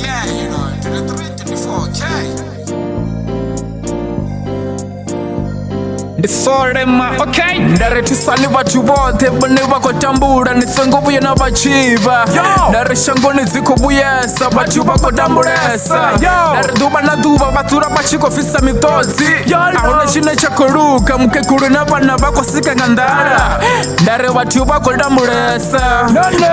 Yeah, 23, 24K. Ndisorema, okay. Ndaretisani vatu vote vane vakotambura nisengovuye na vachiva ndareshangoni zikuvuyesa vatu vakotambulesa ndareduva na duva vatura vachikofisa mitodzi ahuna chine chakoluka mukekulu na vana vakosika ngandara ndare vatu vakotambulesa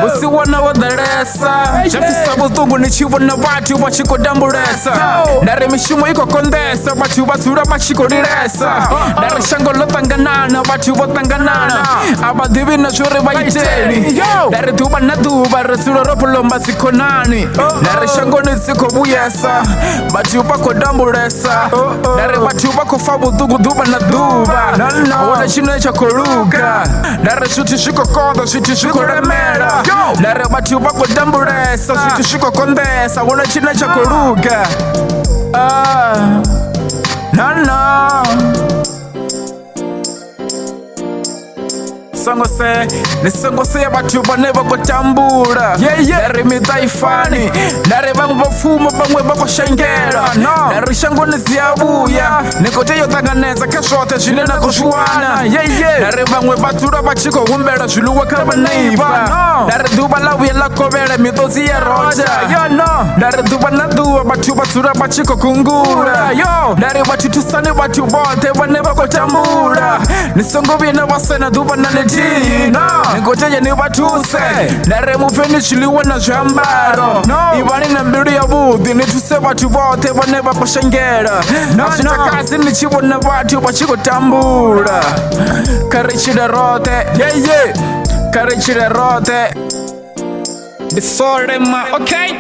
usiwona wodhalesa chafisa vutungu nichivona vatu vachikodambulesa ndare mishumo ikokondesa vatu vatura vachikolilesa ngolo tanganana vatu votanganana avadivi na zvori vaiteni ndari duva na duva resulo ropulomba zikonani ndari shangoni zikovuyesa vatu vakodambulesa ndari vatu vakofa vudugu duva na duva aona chino chakoluka ndari zviti zvikokoda zviti zvikolemera ndari vatu vakodambulesa zviti zvikokondesa aona chino chakoluka nisongose ya vatu vane vakotambula ndari mitaifani ndari vamwe vafuma vamwe vakoshengela ndari shangoni ziyavuya nikoteyo tanganeza kashote zvine nakuzviwana ndari vamwe vatura vachikohumbela zviluwa kavaneiva ndari duva lavuya lakovela mitodzi ya roja ndari duva na duva vatu vatura vachikokungula ndari vachitusani vatu vote vane vakotambula nisongovye na vasena duva naleti nikoteje ni vatuse ndare mupeni zviliwa na zviambaro ivani na mbilu ya vudhi nituse vatu vote vane vakoshengela azvitakasi nichivona vatu vachikotambula karichida rote karichida rote ndisorema, okay.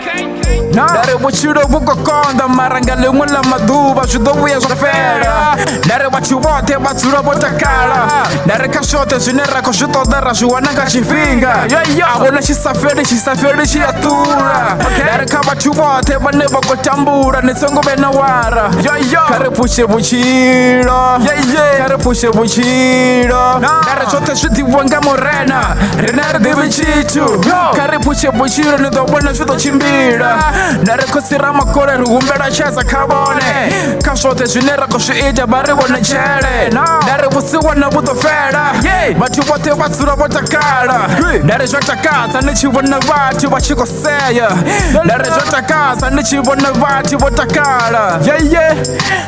Ndare vuchiro vukokonda maranga limwe la maduva zvidovuya zvafera ndare vatu vote vatsura votakala ndare kashote zvinerako zvitodara zviwananga chifinga avona chisaferi chiyatura ndare kavatu vote vane vakotambura netsongove na wara kare pushe vuchiro kare pushe vuchiro ndare zvote zvidiwa nga morena rina ridivi chitu kare pushe vuchiro nidovona zvitochimbira ndare kosira makore rihumbela cheza kavone kasvote zvinerako zviita vari vone chele ndare vusiwana vutofela vatu vote vatsura votakala ndare zvatakasa nichivona vatu vachikoseya ndare zvatakasa nichivona vatu votakala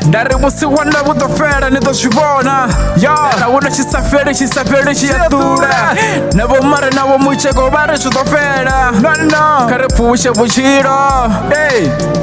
ndare vusiwana vutofela nitozvivona ndarawuna chisaferi chiyatura navomari navo mucheko vari zvitofela kare pushe vuchiro. Hey!